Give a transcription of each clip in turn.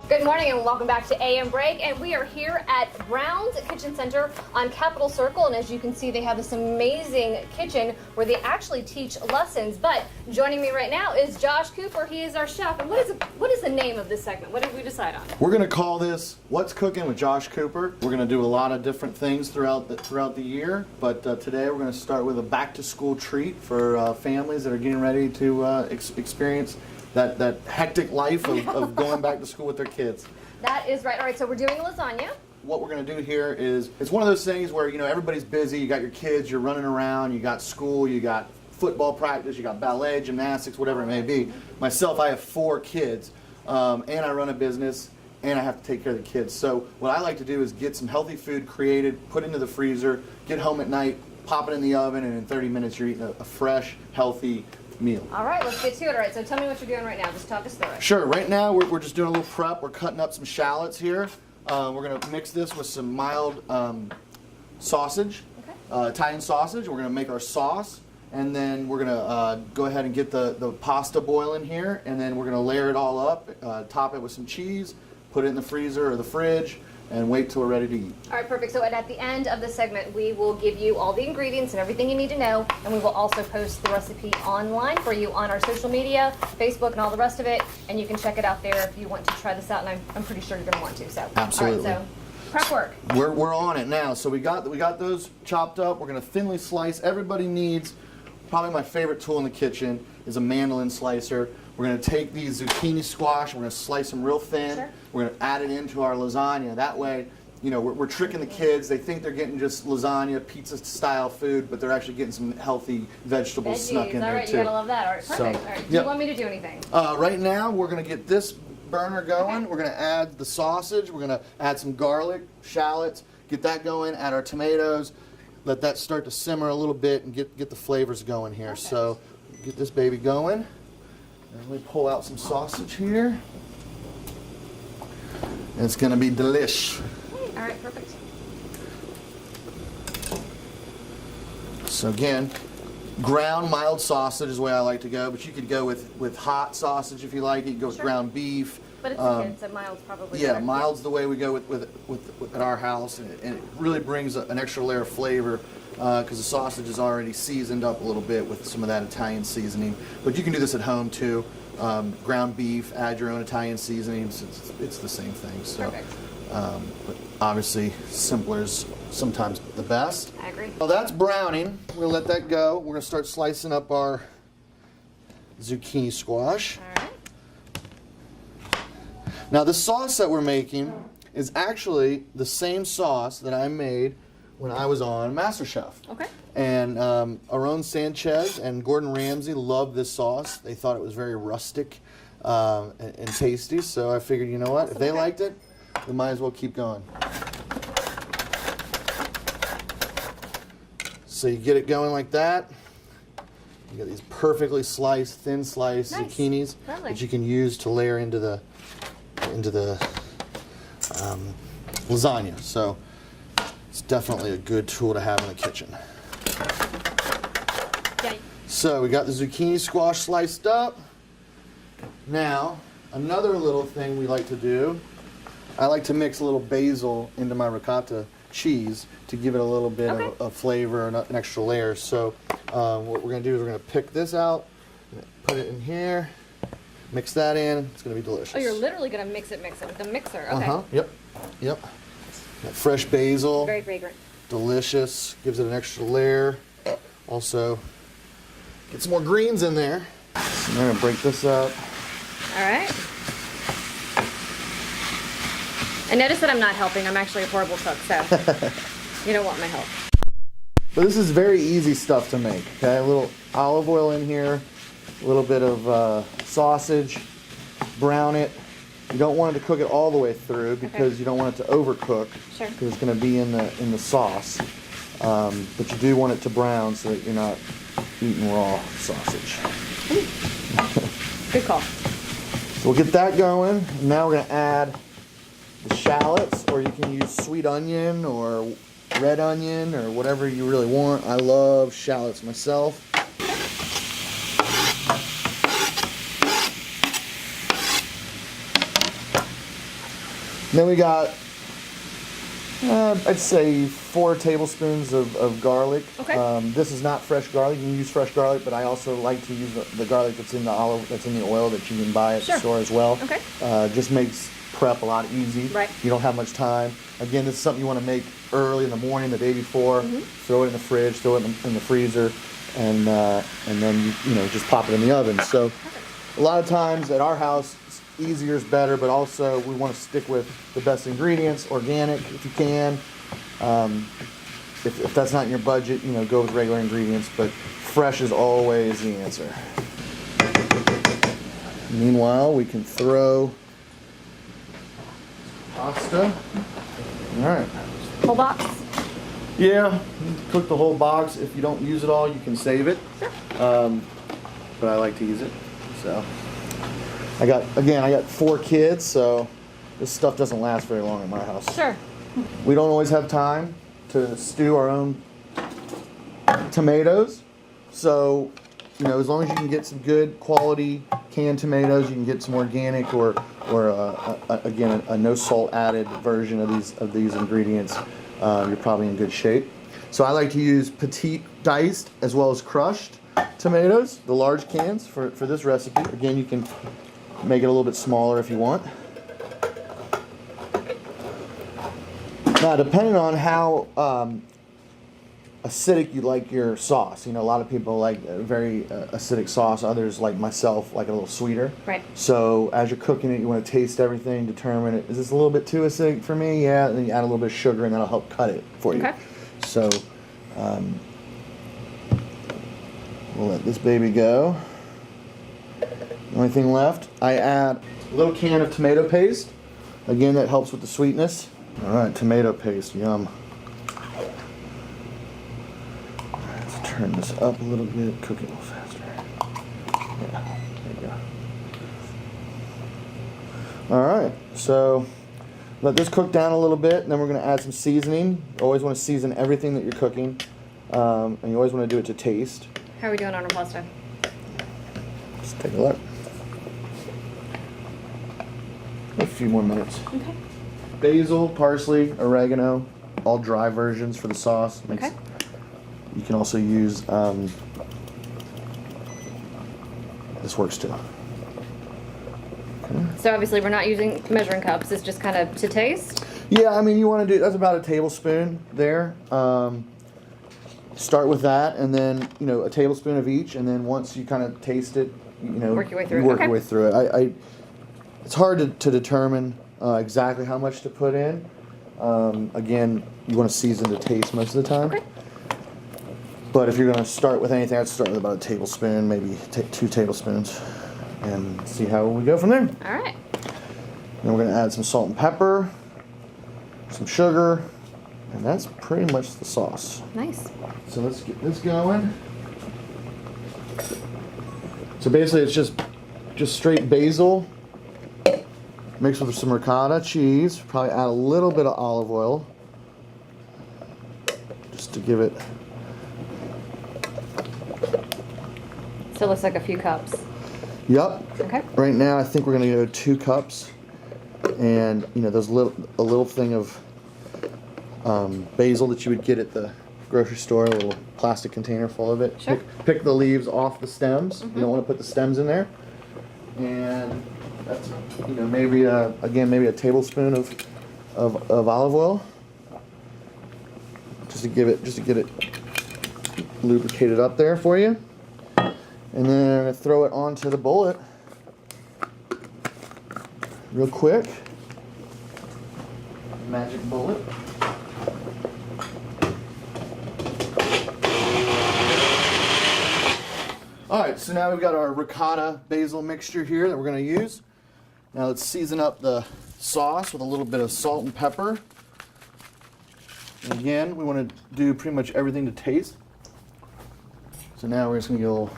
Good morning and welcome back to AM Break, and we are here at Brown's Kitchen Center on Capitol Circle, and as you can see they have this amazing kitchen where they actually teach lessons. But joining me right now is Josh Cooper. He is our chef. And what is the name of this segment? What did we decide on? We're going to call this What's Cooking with Josh Cooper. We're going to do a lot of different things throughout the year, but today we're going to start with a back to school treat for families that are getting ready to experience that hectic life of going back to school with their kids. That is right. All right, so we're doing lasagna. What we're going to do here is, it's one of those things where, you know, everybody's busy, you got your kids, you're running around, you got school, you got football practice, you got ballet, gymnastics, whatever it may be. Myself, I have 4 kids, and I run a business, and I have to take care of the kids. So what I like to do is get some healthy food created, put into the freezer, get home at night, pop it in the oven, and in 30 minutes you're eating a fresh, healthy meal. All right, let's get to it. All right, so tell me what you're doing right now. Just talk us through it. Sure. Right now we're just doing a little prep. We're cutting up some shallots here. We're going to mix this with some mild sausage, Italian sausage. We're going to make our sauce, and then we're going to go ahead and get the pasta boiling here, and then we're going to layer it all up, top it with some cheese, put it in the freezer or the fridge, and wait till we're ready to eat. All right, perfect. So at the end of the segment, we will give you all the ingredients and everything you need to know, and we will also post the recipe online for you on our social media, Facebook, and all the rest of it, and you can check it out there if you want to try this out, and I'm pretty sure you're going to want to. So absolutely. All right, so prep work. We're on it now. So we got those chopped up. We're going to thinly slice. Everybody needs, probably my favorite tool in the kitchen is a mandolin slicer. We're going to take these zucchini squash, we're going to slice them real thin. Sure. We're going to add it into our lasagna. That way, you know, we're tricking the kids. They think they're getting just lasagna, pizza-style food, but they're actually getting some healthy vegetables snuck in all there, right, too. You gotta love that. All right, perfect. So, all right. Do yep. you want me to do anything? Right now, we're going to get this burner going. Okay. We're going to add the sausage. We're going to add some garlic, shallots, get that going, add our tomatoes, let that start to simmer a little bit and get the flavors going here. Perfect. So get this baby going. And let me pull out some sausage here. And it's going to be delish. All right, perfect. So again, ground mild sausage is the way I like to go, but you could go with hot sausage if you like it. You go with ground beef. But it's the kids, so mild's probably Yeah, better. mild's the way we go with at our house, and it really brings an extra layer of flavor because the sausage is already seasoned up a little bit with some of that Italian seasoning. But you can do this at home too. Ground beef, add your own Italian seasonings. It's the same thing. So, Perfect. but obviously simpler is sometimes the best. I agree. Well, that's browning. We're gonna let that go. We're gonna start slicing up our zucchini squash. All right. Now the sauce that we're making is actually the same sauce that I made when I was on MasterChef. Okay. And Aaron Sanchez and Gordon Ramsay loved this sauce. They thought it was very rustic and tasty. So I figured, you know what, if they liked it, we might as well keep going. So you get it going like that. You got these perfectly sliced, thin sliced zucchinis Lovely. that you can use to layer into the lasagna. So it's definitely a good tool to have in the kitchen. Yeah. So we got the zucchini squash sliced up. Now, another little thing we like to do, I like to mix a little basil into my ricotta cheese to give it a little bit of flavor and an extra layer. So what we're going to do is we're going to pick this out, put it in here, mix that in. It's going to be delicious. Oh, you're literally going to mix it with the mixer. Okay. Yep. Yep. That fresh basil. Very fragrant. Delicious. Gives it an extra layer. Also, get some more greens in there. And we're going to break this up. All right. I notice that I'm not helping. I'm actually a horrible cook, so you don't want my help. But this is very easy stuff to make. Okay, a little olive oil in here, a little bit of sausage, brown it. You don't want it to cook it all the way through because you don't want it to overcook. Sure. Because it's going to be in the sauce. But you do want it to brown so that you're not eating raw sausage. Good call. So we'll get that going. Now we're going to add the shallots, or you can use sweet onion or red onion or whatever you really want. I love shallots myself. Then we got, I'd say 4 tablespoons of garlic. Okay. This is not fresh garlic. You can use fresh garlic, but I also like to use the garlic that's in the oil that you can buy at Sure. the store as well. Okay. Just makes prep a lot easy. Right. You don't have much time. Again, this is something you want to make early in the morning, the day before. Throw it in the fridge, throw it in the freezer, and then you just pop it in the oven. So a lot of times at our house, easier is better, but also we want to stick with the best ingredients, organic if you can. If that's not in your budget, go with regular ingredients, but fresh is always the answer. Meanwhile, we can throw pasta. All right. Whole box. Yeah, you can cook the whole box. If you don't use it all, you can save it. Sure. But I like to use it, so. I got 4 kids, so this stuff doesn't last very long in my house. Sure. We don't always have time to stew our own tomatoes, so as long as you can get some good quality canned tomatoes, you can get some organic or again a no salt added version of these ingredients. You're probably in good shape. So I like to use petite diced as well as crushed tomatoes, the large cans for this recipe. Again, you can make it a little bit smaller if you want. Now, depending on how acidic you like your sauce, a lot of people like a very acidic sauce. Others, like myself, like it a little sweeter. Right. So as you're cooking it, you want to taste everything, determine is this a little bit too acidic for me? Yeah, and then you add a little bit of sugar, and that'll help cut it for you. Okay. So we'll let this baby go. The only thing left, I add a little can of tomato paste. Again, that helps with the sweetness. All right, tomato paste, yum. All right, let's turn this up a little bit, cook it a little faster. Yeah, there you go. All right, so let this cook down a little bit, and then we're gonna add some seasoning. You always wanna season everything that you're cooking, and you always wanna do it to taste. How are we doing on our pasta? Let's take a look. A few more minutes. Okay. Basil, parsley, oregano, all dry versions for the sauce. Okay. You can also use, this works too. Okay. So obviously we're not using measuring cups. It's just kind of to taste. Yeah, I mean, you want to do, that's about a tablespoon there. Start with that, and then, a tablespoon of each, and then once you kind of taste it, Work your way through it. Work Okay. your way through it. It's hard to determine exactly how much to put in. Again, you want to season to taste most of the time. Okay. But if you're going to start with anything, I'd start with about a tablespoon, maybe 2 tablespoons, and see how we go from there. All right. Then we're going to add some salt and pepper, some sugar, and that's pretty much the sauce. Nice. So let's get this going. So basically it's just straight basil mixed with some ricotta cheese. Probably add a little bit of olive oil just to give it. So it looks like a few cups. Yep. Okay. Right now I think we're gonna go 2 cups, and there's a little thing of basil that you would get at the grocery store, a little plastic container full of it. Sure. Pick the leaves off the stems. You don't want to put the stems in there. And that's maybe a tablespoon of olive oil, just to get it lubricated up there for you. And then I'm gonna throw it onto the bullet real quick. Magic bullet. All right, so now we've got our ricotta basil mixture here that we're going to use. Now let's season up the sauce with a little bit of salt and pepper. And again, we want to do pretty much everything to taste. So now we're just going to go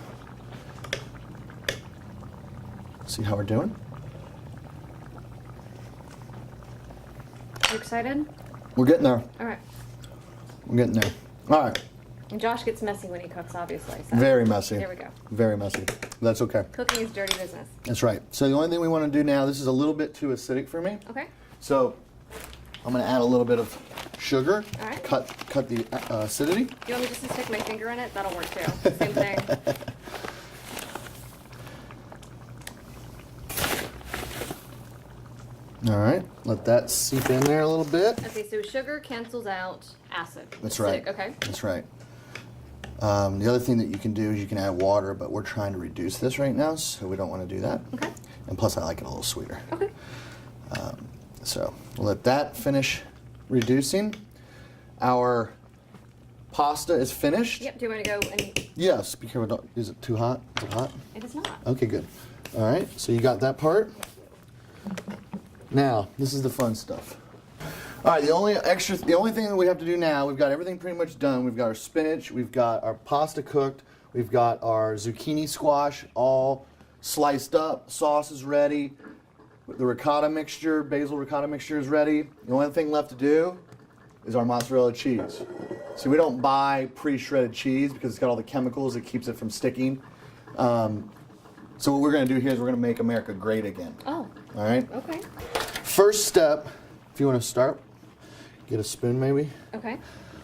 see how we're doing. You excited? We're getting there. All right. We're getting there. All right. And Josh gets messy when he cooks, obviously. So. Very messy. There we go. Very messy. That's okay. Cooking is dirty business. That's right. So the only thing we want to do now, this is a little bit too acidic for me. Okay. So I'm gonna add a little bit of sugar. All right. Cut the acidity. Do you want me just to stick my finger in it? That'll work too. Same thing. All right, let that seep in there a little bit. Okay, so sugar cancels out acid. That's Acidic, right. Okay. That's right. The other thing that you can do is you can add water, but we're trying to reduce this right now, so we don't want to do that. Okay. And plus, I like it a little sweeter. Okay. So we'll let that finish reducing. Our pasta is finished. Yep. Do you want me to go and? Yes. Be careful. Is it too hot? Is it hot? It is not. Okay, good. All right. So you got that part. Now this is the fun stuff. All right. The only thing that we have to do now, we've got everything pretty much done. We've got our spinach. We've got our pasta cooked. We've got our zucchini squash all sliced up. Sauce is ready. The ricotta mixture, basil ricotta mixture is ready. The only thing left to do is our mozzarella cheese. See, we don't buy pre-shredded cheese because it's got all the chemicals that keeps it from sticking. So what we're going to do here is we're going to make America great again. Oh. All right? Okay. First step, if you want to start, get a spoon maybe. Okay.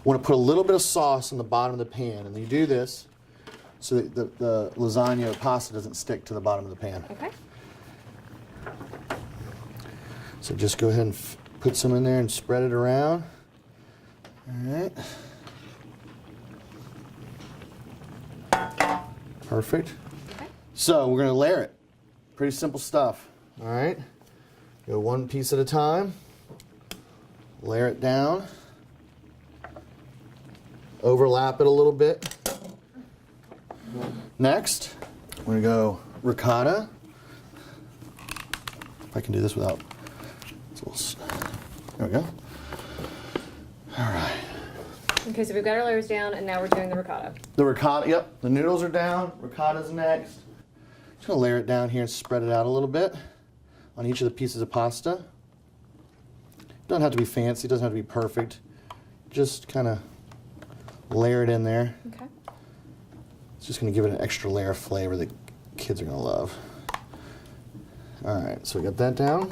Want to put a little bit of sauce on the bottom of the pan, and you do this so that the lasagna or pasta doesn't stick to the bottom of the pan. Okay. So just go ahead and put some in there and spread it around. All right. Perfect. Okay. So we're going to layer it. Pretty simple stuff. All right. Go one piece at a time. Layer it down. Overlap it a little bit. Next, we're going to go ricotta. If I can do this without... There we go. All right. Okay, so we've got our layers down, and now we're doing the ricotta. The ricotta, yep. The noodles are down. Ricotta's next. Just gonna layer it down here and spread it out a little bit on each of the pieces of pasta. Doesn't have to be fancy. Doesn't have to be perfect. Just kind of layer it in there. Okay. It's just gonna give it an extra layer of flavor that kids are gonna love. All right, so we got that down.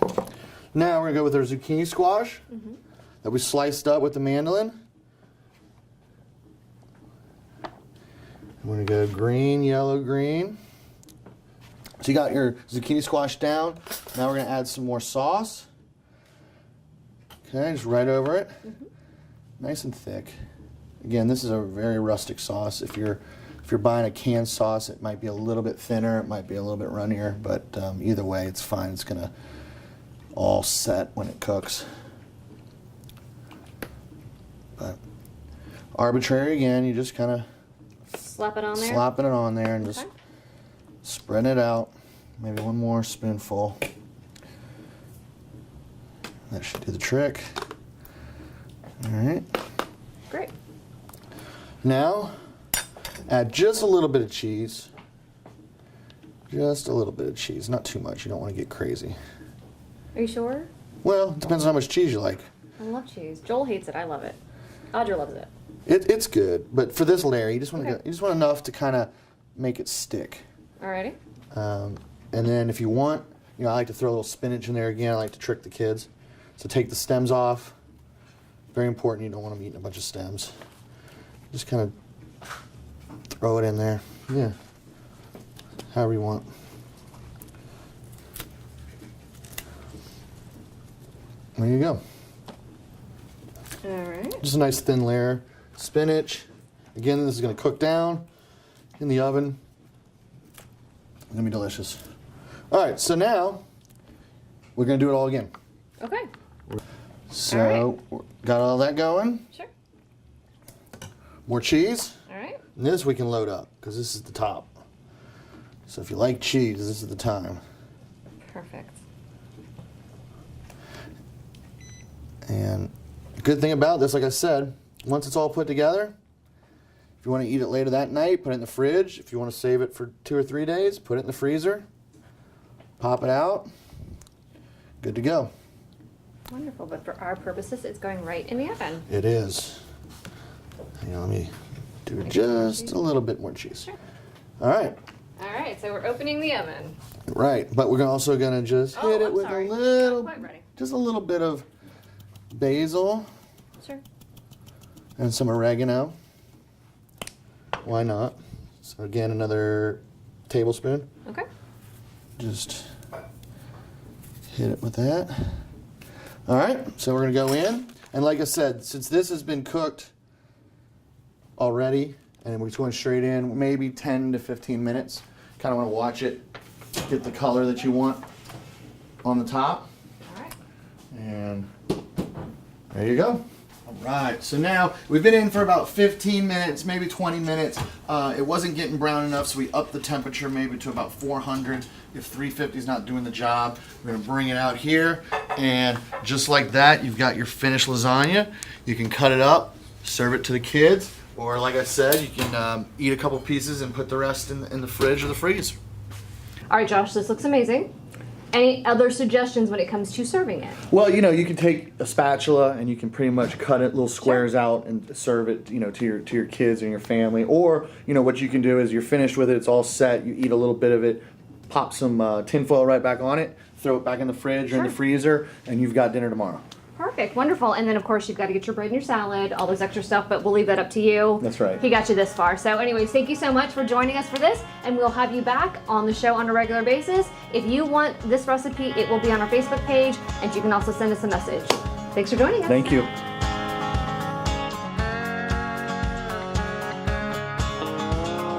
Now we're gonna go with our zucchini squash that we sliced up with the mandolin. We're gonna go green, yellow, green. So you got your zucchini squash down. Now we're gonna add some more sauce. Okay, just right over it. Nice and thick. Again, this is a very rustic sauce. If you're buying a canned sauce, it might be a little bit thinner, it might be a little bit runnier, but either way, it's fine. It's gonna all set when it cooks. But arbitrary again, you just kind of Slap it on there. slapping it on there and just Okay. spreading it out. Maybe one more spoonful. That should do the trick. All right. Great. Now, add just a little bit of cheese. Just a little bit of cheese, not too much. You don't want to get crazy. Are you sure? Well, it depends on how much cheese you like. I love cheese. Joel hates it. I love it. Audra loves it. It's good, but for this layer, you just want Okay. you just want enough to kind of make it stick. Alrighty. And then if you want, I like to throw a little spinach in there again. I like to trick the kids. So take the stems off. Very important. You don't want them eating a bunch of stems. Just kind of throw it in there. Yeah. However you want. There you go. Alright. Just a nice thin layer. Spinach. Again, this is going to cook down in the oven. It's going to be delicious. All right, so now we're going to do it all again. Okay. So, got all that going. Sure. More cheese. Alright. And this we can load up because this is the top. So if you like cheese, this is the time. Perfect. And the good thing about this, like I said, once it's all put together, if you want to eat it later that night, put it in the fridge. If you want to save it for 2 or 3 days, put it in the freezer. Pop it out. Good to go. Wonderful. But for our purposes, it's going right in the oven. It is. Hang on, let me do just a little bit more cheese. Sure. All right. Alright, so we're opening the oven. Right, but we're also gonna just hit it I'm with sorry. a little, Not quite ready. just a little bit of basil Sure. and some oregano. Why not? So again, another tablespoon. Okay. Just hit it with that. All right, so we're gonna go in. And like I said, since this has been cooked already, and we're just going straight in, maybe 10 to 15 minutes. Kind of want to watch it get the color that you want on the top. All right. And there you go. All right, so now we've been in for about 15 minutes, maybe 20 minutes. It wasn't getting brown enough, so we upped the temperature maybe to about 400. If 350 is not doing the job, we're gonna bring it out here, and just like that, you've got your finished lasagna. You can cut it up, serve it to the kids, or like I said, you can eat a couple pieces and put the rest in the fridge or the freezer. All right, Josh, this looks amazing. Any other suggestions when it comes to serving it? Well, you know, you can take a spatula and you can pretty much cut it little squares out and serve it, you know, to your kids and your family. Or, you know, what you can do is you're finished with it, it's all set, you eat a little bit of it, pop some tin foil right back on it, throw it back in the fridge or in the freezer, and you've got dinner tomorrow. Perfect, wonderful. And then of course you've got to get your bread and your salad, all those extra stuff, but we'll leave that up to you. That's right. He got you this far. So anyways, thank you so much for joining us for this, and we'll have you back on the show on a regular basis. If you want this recipe, it will be on our Facebook page, and you can also send us a message. Thanks for joining us. Thank you.